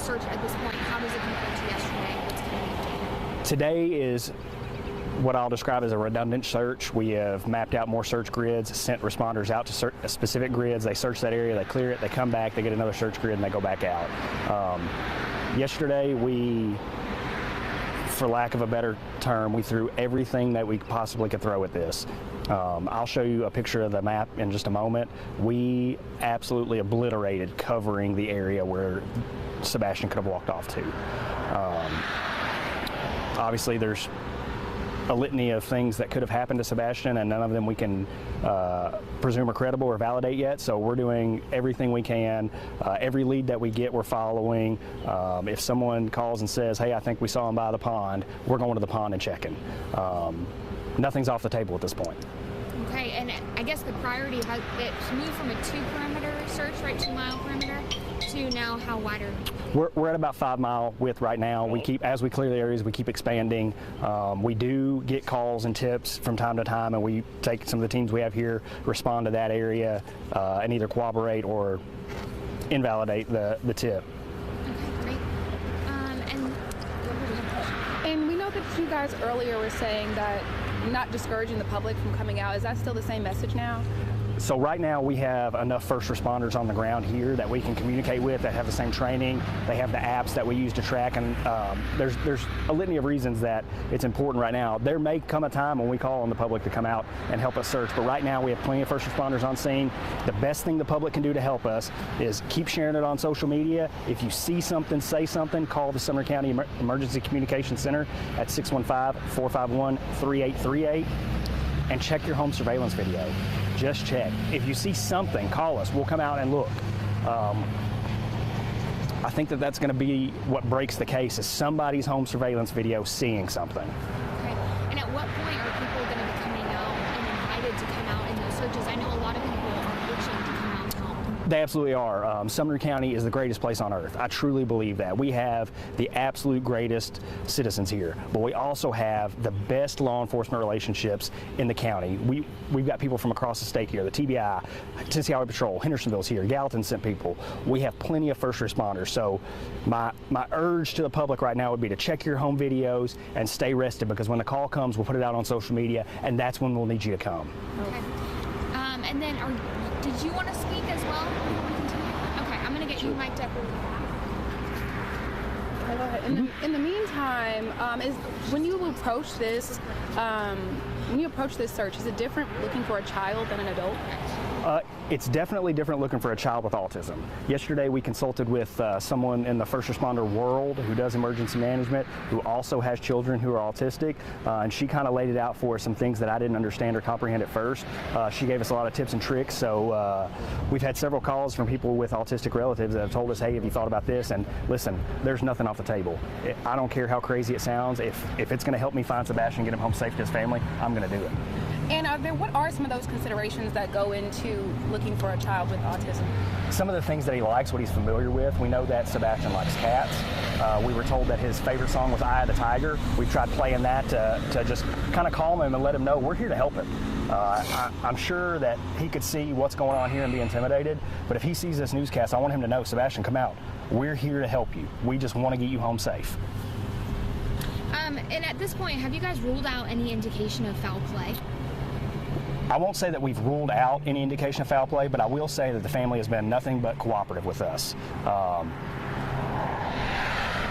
search at this point, how does it compare to yesterday? What's going to be Today is what I'll describe as a redundant search. We have mapped out more search grids, sent responders out to specific grids. They search that area, they clear it, they come back, they get another search grid, and they go back out. Yesterday, we, for lack of a better term, we threw everything that we possibly could throw at this. I'll show you a picture of the map in just a moment. We absolutely obliterated covering the area where Sebastian could have walked off to. Obviously, there's a litany of things that could have happened to Sebastian, and none of them we can presume are credible or validate yet. So we're doing everything we can. Every lead that we get, we're following. If someone calls and says, hey, I think we saw him by the pond, we're going to the pond and checking. Nothing's off the table at this point. Okay, and I guess the priority has it's moved from a 2-perimeter search, right, 2-mile perimeter, to now how wider? We're at about 5-mile width right now. We keep, as we clear the areas, we keep expanding. We do get calls and tips from time to time, and we take some of the teams we have here, respond to that area, and either corroborate or invalidate the tip. Okay, great. And we know that you guys earlier were saying that not discouraging the public from coming out. Is that still the same message now? So right now we have enough first responders on the ground here that we can communicate with, that have the same training. They have the apps that we use to track, and there's a litany of reasons that it's important right now. There may come a time when we call on the public to come out and help us search, but right now we have plenty of first responders on scene. The best thing the public can do to help us is keep sharing it on social media. If you see something, say something, call the Sumner County Emergency Communications Center at 615-451-3838 and check your home surveillance video. Just check. If you see something, call us. We'll come out and look. I think that that's going to be what breaks the case, is somebody's home surveillance video seeing something. Okay. And at what point are people going to be coming out and invited to come out in those searches? I know a lot of people are itching to come out and help. They absolutely are. Sumner County is the greatest place on earth. I truly believe that. We have the absolute greatest citizens here, but we also have the best law enforcement relationships in the county. We've got people from across the state here, the TBI, Tennessee Highway Patrol, Hendersonville's here, Gallatin sent people. We have plenty of first responders. So my urge to the public right now would be to check your home videos and stay rested, because when the call comes, we'll put it out on social media, and that's when we'll need you to come. Okay. And then did you want to speak as well before we continue? Okay, I'm going to get you mic'd up really fast. Okay, go ahead. In the meantime, when you approach this search, is it different looking for a child than an adult? It's definitely different looking for a child with autism. Yesterday we consulted with someone in the first responder world who does emergency management, who also has children who are autistic, and she kind of laid it out for us, some things that I didn't understand or comprehend at first. She gave us a lot of tips and tricks, so we've had several calls from people with autistic relatives that have told us, hey, have you thought about this? And listen, there's nothing off the table. I don't care how crazy it sounds. If it's going to help me find Sebastian and get him home safe to his family, I'm going to do it. And what are some of those considerations that go into looking for a child with autism? Some of the things that he likes, what he's familiar with. We know that Sebastian likes cats. We were told that his favorite song was Eye of the Tiger. We've tried playing that to just kind of calm him and let him know we're here to help him. I'm sure that he could see what's going on here and be intimidated, but if he sees this newscast, I want him to know, Sebastian, come out. We're here to help you. We just want to get you home safe. And at this point, have you guys ruled out any indication of foul play? I won't say that we've ruled out any indication of foul play, but I will say that the family has been nothing but cooperative with us.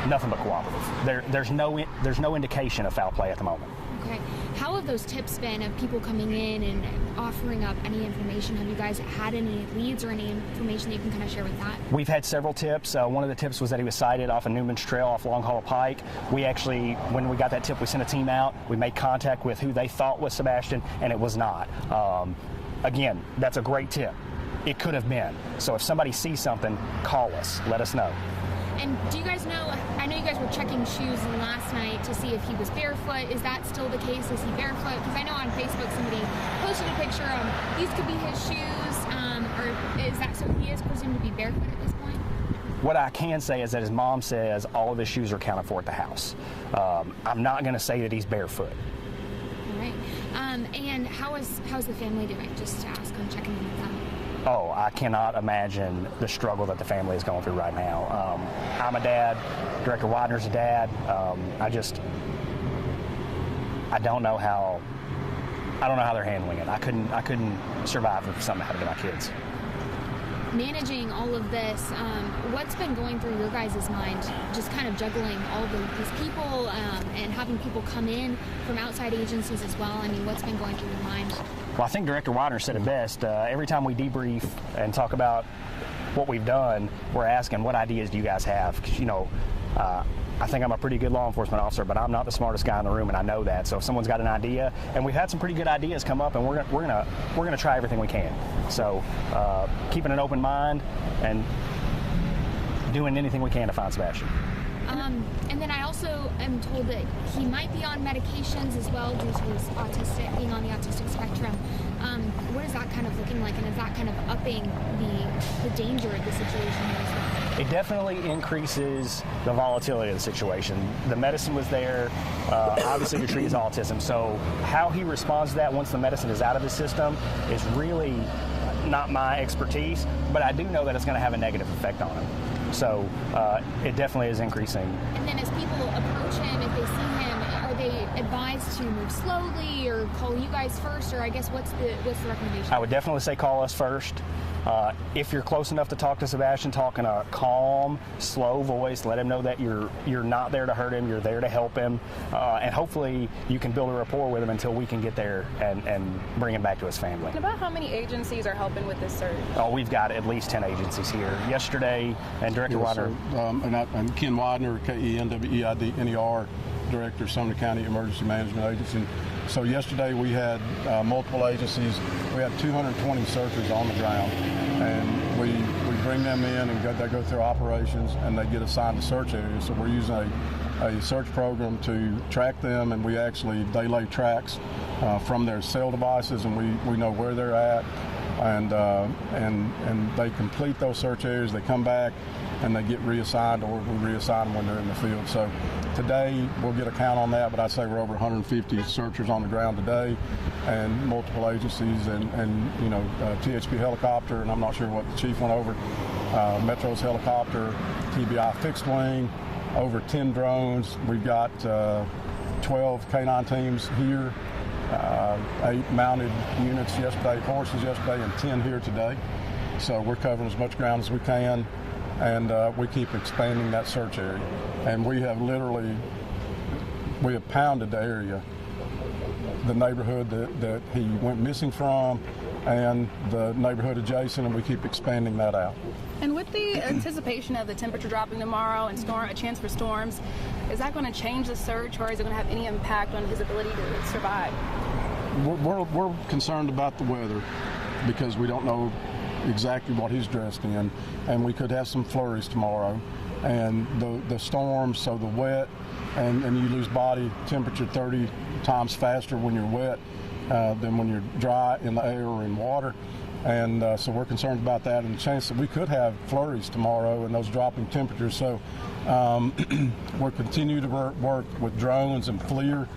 Nothing but cooperative. There's no indication of foul play at the moment. Okay. How have those tips been of people coming in and offering up any information? Have you guys had any leads or any information that you can kind of share with that? We've had several tips. One of the tips was that he was sighted off of Newman's Trail off Long Hollow Pike. We actually, when we got that tip, we sent a team out. We made contact with who they thought was Sebastian, and it was not. Again, that's a great tip. It could have been. So if somebody sees something, call us. Let us know. And do you guys know, I know you guys were checking shoes last night to see if he was barefoot. Is that still the case? Is he barefoot? Because I know on Facebook somebody posted a picture of these could be his shoes, or is that so he is presumed to be barefoot at this point? What I can say is that his mom says all of his shoes are accounted for at the house. I'm not going to say that he's barefoot. All right. And how's the family doing? Just to ask, I'm checking in with them. Oh, I cannot imagine the struggle that the family is going through right now. I'm a dad. Director Widener's a dad. I don't know how they're handling it. I couldn't survive if something happened to my kids. Managing all of this, what's been going through your guys' mind, just kind of juggling all of these people and having people come in from outside agencies as well? I mean, what's been going through your mind? Well, I think Director Widener said it best. Every time we debrief and talk about what we've done, we're asking, what ideas do you guys have? Because, I think I'm a pretty good law enforcement officer, but I'm not the smartest guy in the room, and I know that. So if someone's got an idea, and we've had some pretty good ideas come up, and we're gonna try everything we can. So keeping an open mind and doing anything we can to find Sebastian. And then I also am told that he might be on medications as well due to his being on the autistic spectrum. What is that kind of looking like, and is that kind of upping the danger of the situation here as well? It definitely increases the volatility of the situation. The medicine was there, obviously to treat his autism, so how he responds to that once the medicine is out of his system is really not my expertise, but I do know that it's going to have a negative effect on him. So it definitely is increasing. And then as people approach him, if they see him, are they advised to move slowly or call you guys first, or I guess what's the recommendation? I would definitely say call us first. If you're close enough to talk to Sebastian, talk in a calm, slow voice. Let him know that you're not there to hurt him. You're there to help him, and hopefully you can build a rapport with him until we can get there and bring him back to his family. And about how many agencies are helping with this search? Oh, we've got at least 10 agencies here. Yesterday, and Director Widener. And Ken Widener, KENWEIDNER, Director, Sumner County Emergency Management Agency. So yesterday we had multiple agencies. We had 220 searchers on the ground, and we bring them in and they go through operations and they get assigned to search areas. So we're using a search program to track them, and they lay tracks from their cell devices, and we know where they're at, and they complete those search areas. They come back and they get reassigned, or we reassign them when they're in the field. So today we'll get a count on that, but I'd say we're over 150 searchers on the ground today, and multiple agencies, and THP helicopter, and I'm not sure what the chief went over, Metro's helicopter, TBI fixed wing, over 10 drones. We've got 12 K9 teams here, 8 mounted units yesterday, horses yesterday, and 10 here today. So we're covering as much ground as we can, and we keep expanding that search area. And we have pounded the area, the neighborhood that he went missing from, and the neighborhood adjacent, and we keep expanding that out. And with the anticipation of the temperature dropping tomorrow and a chance for storms, is that going to change the search, or is it going to have any impact on his ability to survive? We're concerned about the weather because we don't know exactly what he's dressed in, and we could have some flurries tomorrow. And the storms, so the wet, and you lose body temperature 30 times faster when you're wet than when you're dry in the air or in water. And so we're concerned about that, and the chance that we could have flurries tomorrow and those dropping temperatures. So we're continuing to work with drones and FLIR,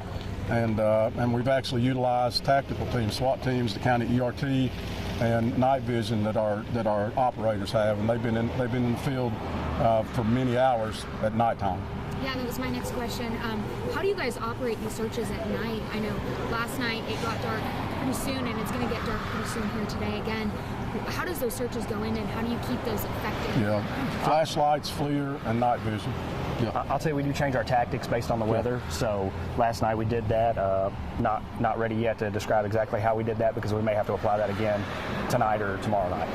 and we've actually utilized tactical teams, SWAT teams, the county ERT, and night vision that our operators have, and they've been in the field for many hours at nighttime. Yeah, that was my next question. How do you guys operate these searches at night? I know last night it got dark pretty soon, and it's going to get dark pretty soon here today again. How does those searches go in, and how do you keep those effective? Yeah, flashlights, FLIR, and night vision. Yeah. I'll tell you, we do change our tactics based on the weather. So last night we did that. Not ready yet to describe exactly how we did that, because we may have to apply that again tonight or tomorrow night.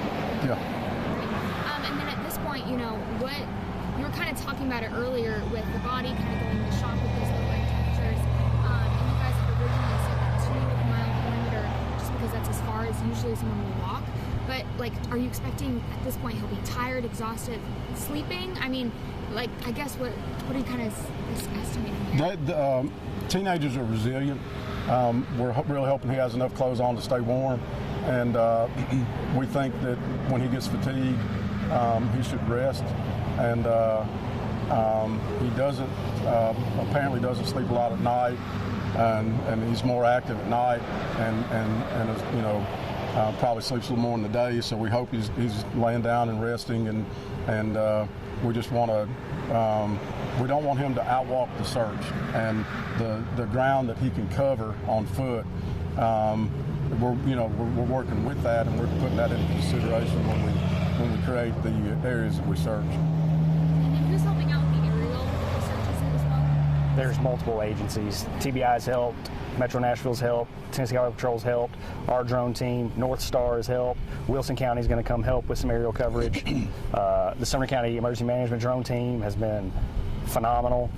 Yeah. And then at this point, what you were kind of talking about it earlier with the body kind of going into shock with those low temperatures. And you guys have originally said that 2-mile perimeter, just because that's as far as usually someone will walk. But are you expecting at this point he'll be tired, exhausted, sleeping? I mean, I guess what are you kind of estimating here? Teenagers are resilient. We're really hoping he has enough clothes on to stay warm, and we think that when he gets fatigued, he should rest. And he apparently doesn't sleep a lot at night, and he's more active at night, and Probably sleeps a little more in the day, so we hope he's laying down and resting, and we just want to. We don't want him to outwalk the search, and the ground that he can cover on foot. We're working with that, and we're putting that into consideration when we create the areas that we search. And then who's helping out with the aerial searches as well? There's multiple agencies. TBI's helped, Metro Nashville's helped, Tennessee Highway Patrol's helped, our drone team, North Star has helped, Wilson County is going to come help with some aerial coverage. The Sumner County Emergency Management drone team has been phenomenal.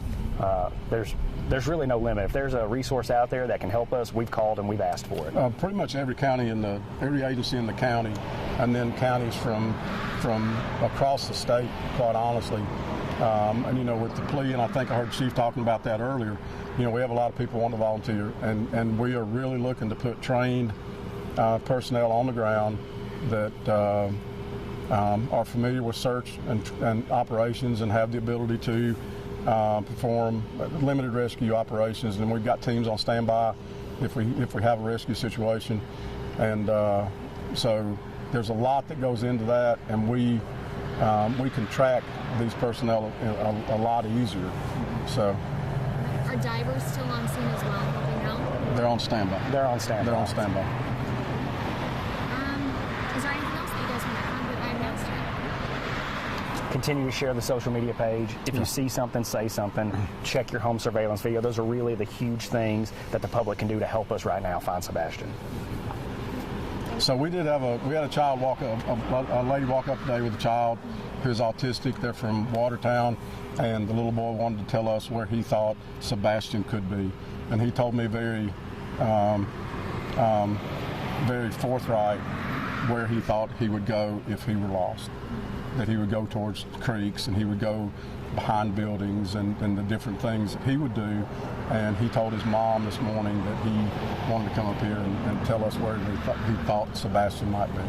There's really no limit. If there's a resource out there that can help us, we've called and we've asked for it. Pretty much every agency in the county, and then counties from across the state, quite honestly. And with the plea, and I think I heard Chief talking about that earlier. We have a lot of people wanting to volunteer, and we are really looking to put trained personnel on the ground that are familiar with search and operations and have the ability to perform limited rescue operations. And we've got teams on standby if we have a rescue situation, and so there's a lot that goes into that, and we can track these personnel a lot easier. So Are divers still on scene as well? You know? they're on standby. They're on standby. They're on standby. Is there anything else that you guys want to add that I missed? Continue to share the social media page. If you see something, say something. Check your home surveillance video. Those are really the huge things that the public can do to help us right now find Sebastian. So we had a child walk up, a lady walk up today with a child who's autistic. They're from Watertown, and the little boy wanted to tell us where he thought Sebastian could be, and he told me very forthright where he thought he would go if he were lost. That he would go towards creeks, and he would go behind buildings, and the different things that he would do. And he told his mom this morning that he wanted to come up here and tell us where he thought Sebastian might be.